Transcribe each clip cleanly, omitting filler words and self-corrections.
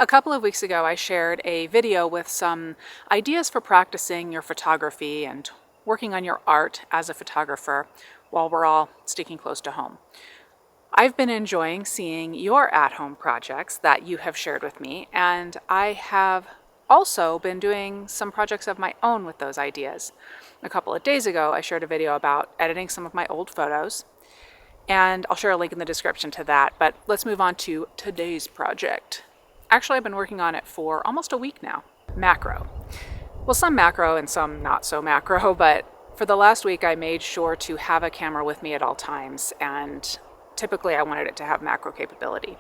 A couple of weeks ago, I shared a video with some ideas for practicing your photography and working on your art as a photographer while we're all sticking close to home. I've been enjoying seeing your at-home projects that you have shared with me, and I have also been doing some projects of my own with those ideas. A couple of days ago, I shared a video about editing some of my old photos, and I'll share a link in the description to that, but let's move on to today's project. Actually, I've been working on it for almost a week now. Macro. Well, some macro and some not so macro, but for the last week I made sure to have a camera with me at all times, and typically I wanted it to have macro capability.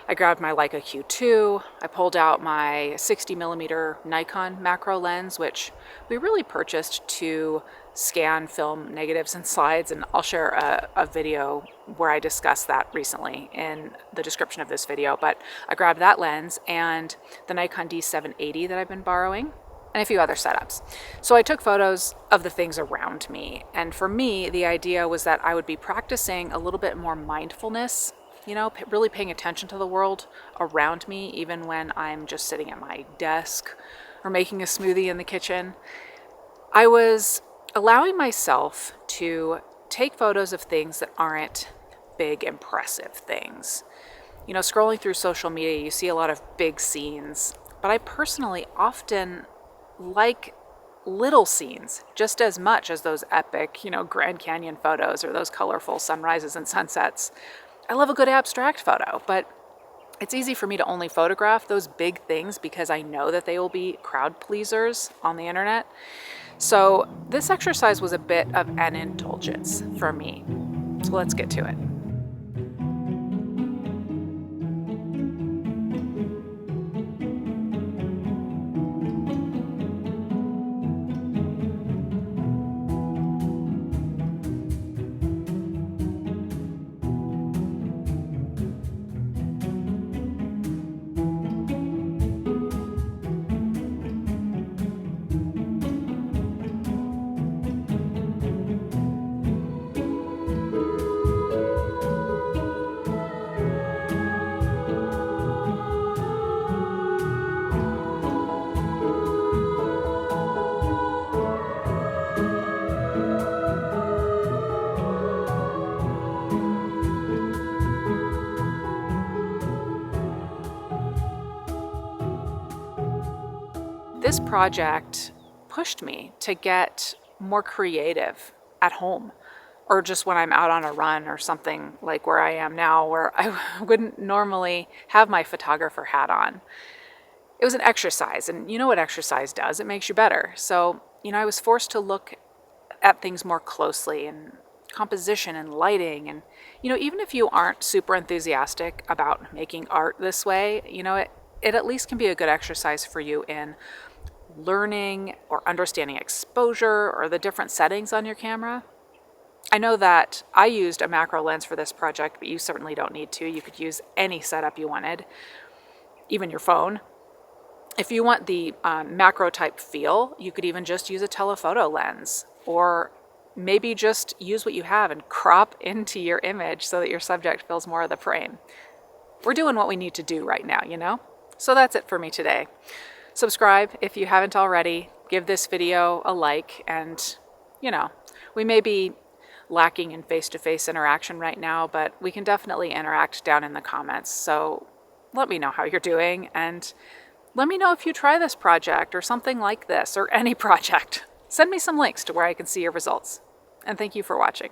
I grabbed my Leica Q2, I pulled out my 60mm Nikon macro lens, which we really purchased to scan film negatives and slides, and I'll share a video where I discuss that recently in the description of this video. But I grabbed that lens and the Nikon D780 that I've been borrowing, and a few other setups. So I took photos of the things around me, and for me the idea was that I would be practicing a little bit more mindfulness, really paying attention to the world around me, even when I'm just sitting at my desk or making a smoothie in the kitchen. I was allowing myself to take photos of things that aren't big, impressive things. Scrolling through social media, you see a lot of big scenes, but I personally often like little scenes just as much as those epic, Grand Canyon photos or those colorful sunrises and sunsets. I love a good abstract photo, but it's easy for me to only photograph those big things because I know that they will be crowd pleasers on the internet. So this exercise was a bit of an indulgence for me. So let's get to it. This project pushed me to get more creative at home, or just when I'm out on a run or something like where I am now, where I wouldn't normally have my photographer hat on. It was an exercise, and you know what exercise does? It makes you better. So, I was forced to look at things more closely, and composition and lighting, and even if you aren't super enthusiastic about making art this way, it at least can be a good exercise for you in learning or understanding exposure or the different settings on your camera. I know that I used a macro lens for this project, but you certainly don't need to. You could use any setup you wanted, even your phone. If you want the macro type feel, you could even just use a telephoto lens, or maybe just use what you have and crop into your image so that your subject fills more of the frame. We're doing what we need to do right now, So that's it for me today. Subscribe if you haven't already. Give this video a like, and we may be lacking in face-to-face interaction right now, but we can definitely interact down in the comments. So let me know how you're doing, and let me know if you try this project or something like this or any project. Send me some links to where I can see your results. And thank you for watching.